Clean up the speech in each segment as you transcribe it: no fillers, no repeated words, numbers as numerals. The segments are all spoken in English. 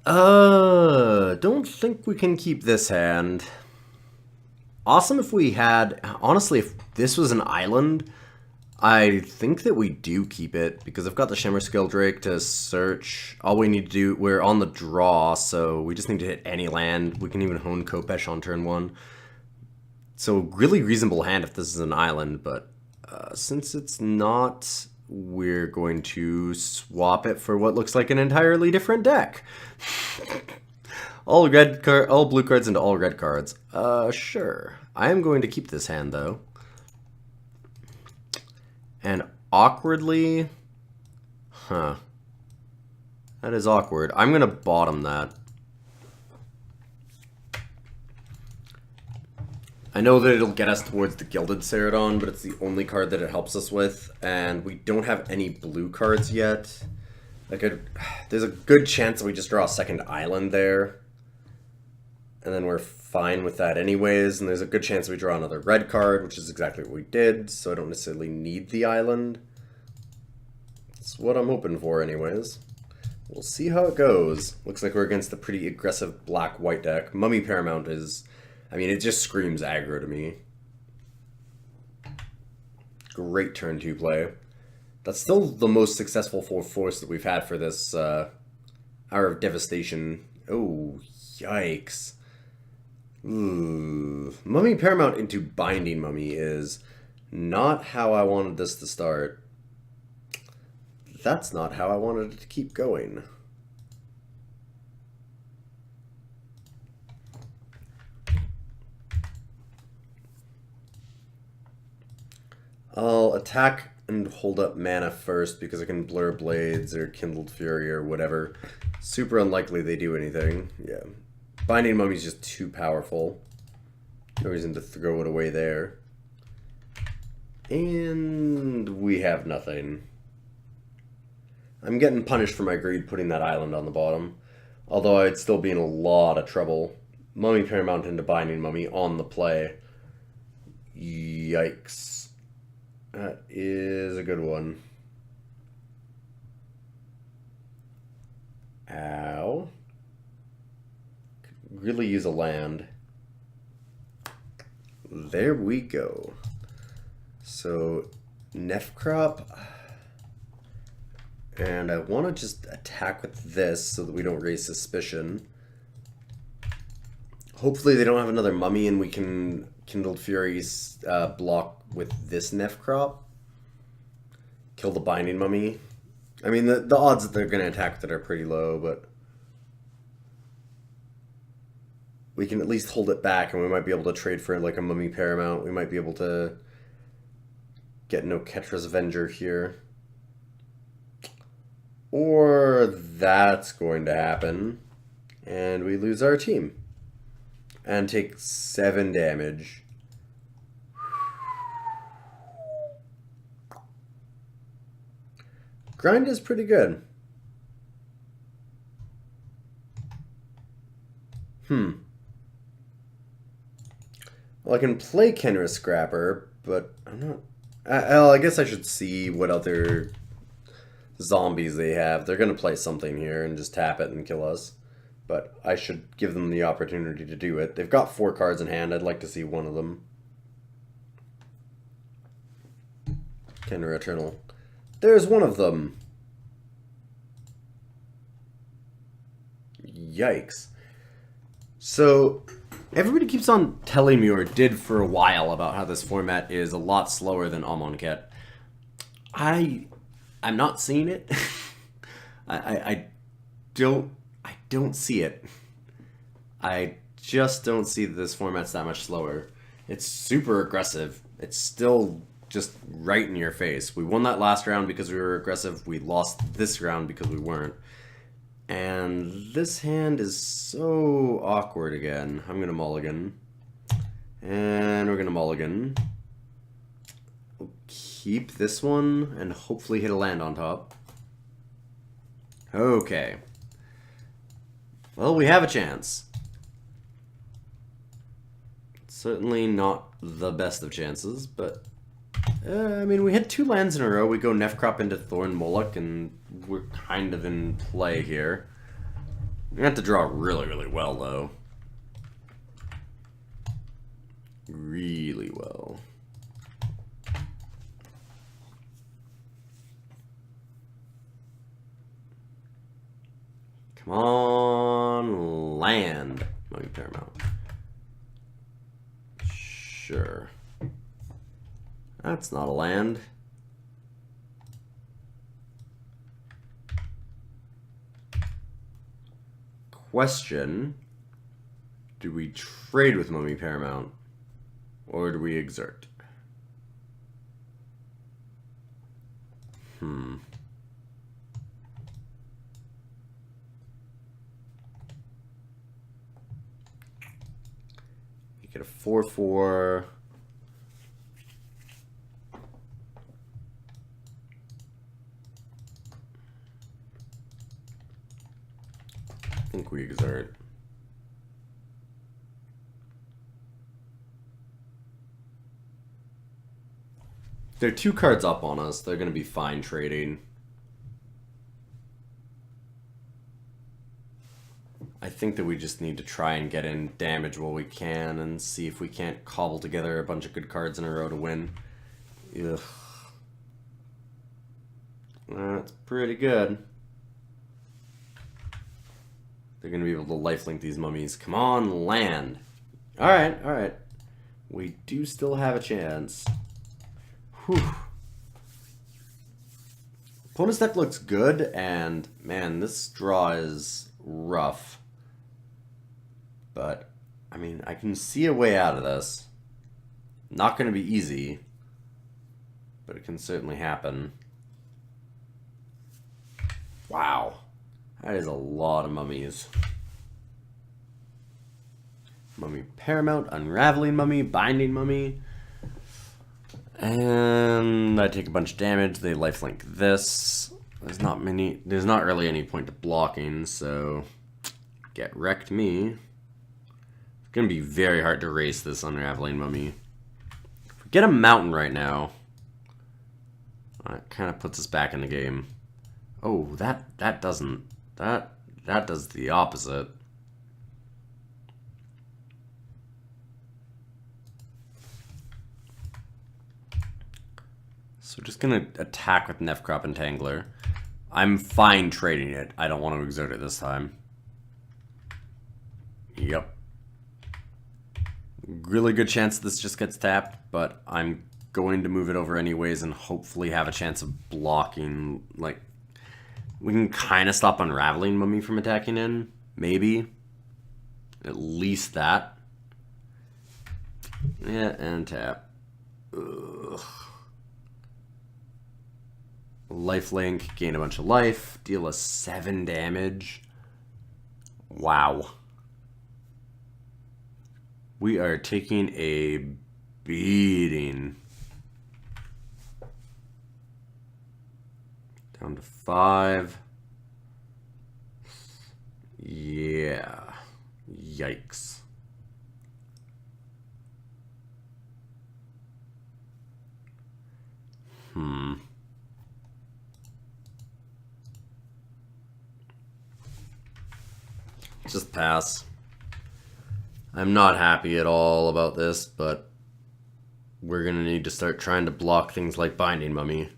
Don't think we can keep this hand. Awesome if we had... Honestly, if this was an island, I think that we do keep it, because I've got the Shimmer Skill Drake to search. All we need to do... We're on the draw, so we just need to hit any land. We can even hone Kopesh on turn 1. So, really reasonable hand if this is an island, but since it's not... We're going to swap it for what looks like an entirely different deck. All blue cards into all red cards. Sure. I am going to keep this hand though. And awkwardly, that is awkward. I'm gonna bottom that. I know that it'll get us towards the Gilded Ceradon, but it's the only card that it helps us with, and we don't have any blue cards yet. There's a good chance that we just draw a second island there, and then we're fine with that anyways, and there's a good chance we draw another red card, which is exactly what we did, so I don't necessarily need the island. That's what I'm hoping for anyways. We'll see how it goes. Looks like we're against a pretty aggressive black-white deck. Mummy Paramount is... I mean, it just screams aggro to me. Great turn 2 play. That's still the most successful 4-force that we've had for this Hour of Devastation. Oh, yikes. Ooh. Mummy Paramount into Binding Mummy is not how I wanted this to start. That's not how I wanted it to keep going. I'll attack and hold up mana first because I can Blur Blades or Kindled Fury or whatever. Super unlikely they do anything. Yeah. Binding Mummy's just too powerful. No reason to throw it away there. And we have nothing. I'm getting punished for my greed putting that island on the bottom. Although I'd still be in a lot of trouble. Mummy Paramount into Binding Mummy on the play. Yikes. That is a good one. Ow. Could really use a land. There we go. So, Nefcrop. And I want to just attack with this so that we don't raise suspicion. Hopefully they don't have another mummy and we can Kindled Furies block with this Nefcrop. Kill the Binding Mummy. I mean, the odds that they're going to attack that are pretty low, but we can at least hold it back and we might be able to trade for like a Mummy Paramount. We might be able to get no Ketra's Avenger here. Or that's going to happen and we lose our team. And take 7 damage. Grind is pretty good. Well, I can play Kenra Scrapper, but I'm not... Well, I guess I should see what other zombies they have. They're going to play something here and just tap it and kill us. But I should give them the opportunity to do it. They've got 4 cards in hand. I'd like to see one of them. Kenra Eternal. There's one of them. Yikes. So, everybody keeps on telling me, or did for a while, about how this format is a lot slower than Amonkhet. I'm not seeing it. I don't see it. I just don't see that this format's that much slower. It's super aggressive. It's still just right in your face. We won that last round because we were aggressive. We lost this round because we weren't. And this hand is so awkward again. I'm going to mulligan. And we're going to mulligan. We'll keep this one and hopefully hit a land on top. Okay. Well, we have a chance. Certainly not the best of chances, but... I mean, we hit 2 lands in a row. We go Nefcrop into Thorn Moloch, and we're kind of in play here. You have to draw really, really well, though. Really well. Come on, land. Mummy Paramount. Sure. That's not a land. Question. Do we trade with Mummy Paramount? Or do we exert? You get a 4/4. I think we exert. They're 2 cards up on us. They're going to be fine trading. I think that we just need to try and get in damage while we can and see if we can't cobble together a bunch of good cards in a row to win. Ugh. That's pretty good. They're going to be able to lifelink these mummies. Come on, land. Alright, alright. We do still have a chance. Whew. Opponent's deck looks good, and man, this draw is rough. But, I mean, I can see a way out of this. Not going to be easy, but it can certainly happen. Wow. That is a lot of mummies. Mummy Paramount, Unraveling Mummy, Binding Mummy. And I take a bunch of damage. They lifelink this. There's not really any point to blocking, so get wrecked me. It's gonna be very hard to race this Unraveling Mummy. If we get a mountain right now, that kind of puts us back in the game. Oh, that doesn't. That does the opposite. So just gonna attack with Nefcrop Entangler. I'm fine trading it. I don't want to exert it this time. Yep. Really good chance this just gets tapped, but I'm going to move it over anyways and hopefully have a chance of blocking. Like, we can kind of stop Unraveling Mummy from attacking in. Maybe. At least that. Yeah, and tap. Ugh. Lifelink, gain a bunch of life, deal us 7 damage. Wow. We are taking a beating. Down to 5. Yeah. Yikes. Just pass. I'm not happy at all about this, but we're going to need to start trying to block things like Binding Mummy.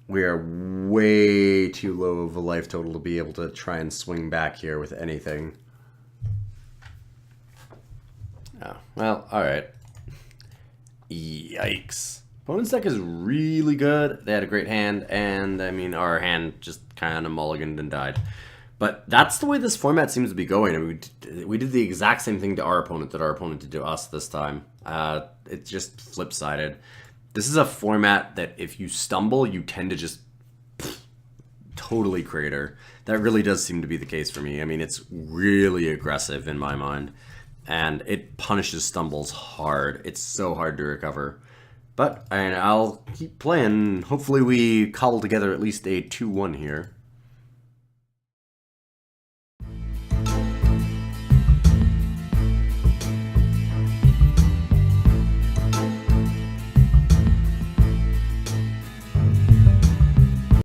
We are way too low of a life total to be able to try and swing back here with anything. Oh, well, alright. Yikes. Opponent's deck is really good. They had a great hand, and, I mean, our hand just kind of mulliganed and died. But that's the way this format seems to be going. I mean, we did the exact same thing to our opponent that our opponent did to us this time. It's just flip-sided. This is a format that if you stumble, you tend to just totally crater. That really does seem to be the case for me. I mean, it's really aggressive in my mind. And it punishes stumbles hard. It's so hard to recover. But I'll keep playing. Hopefully we cobble together at least a 2-1 here.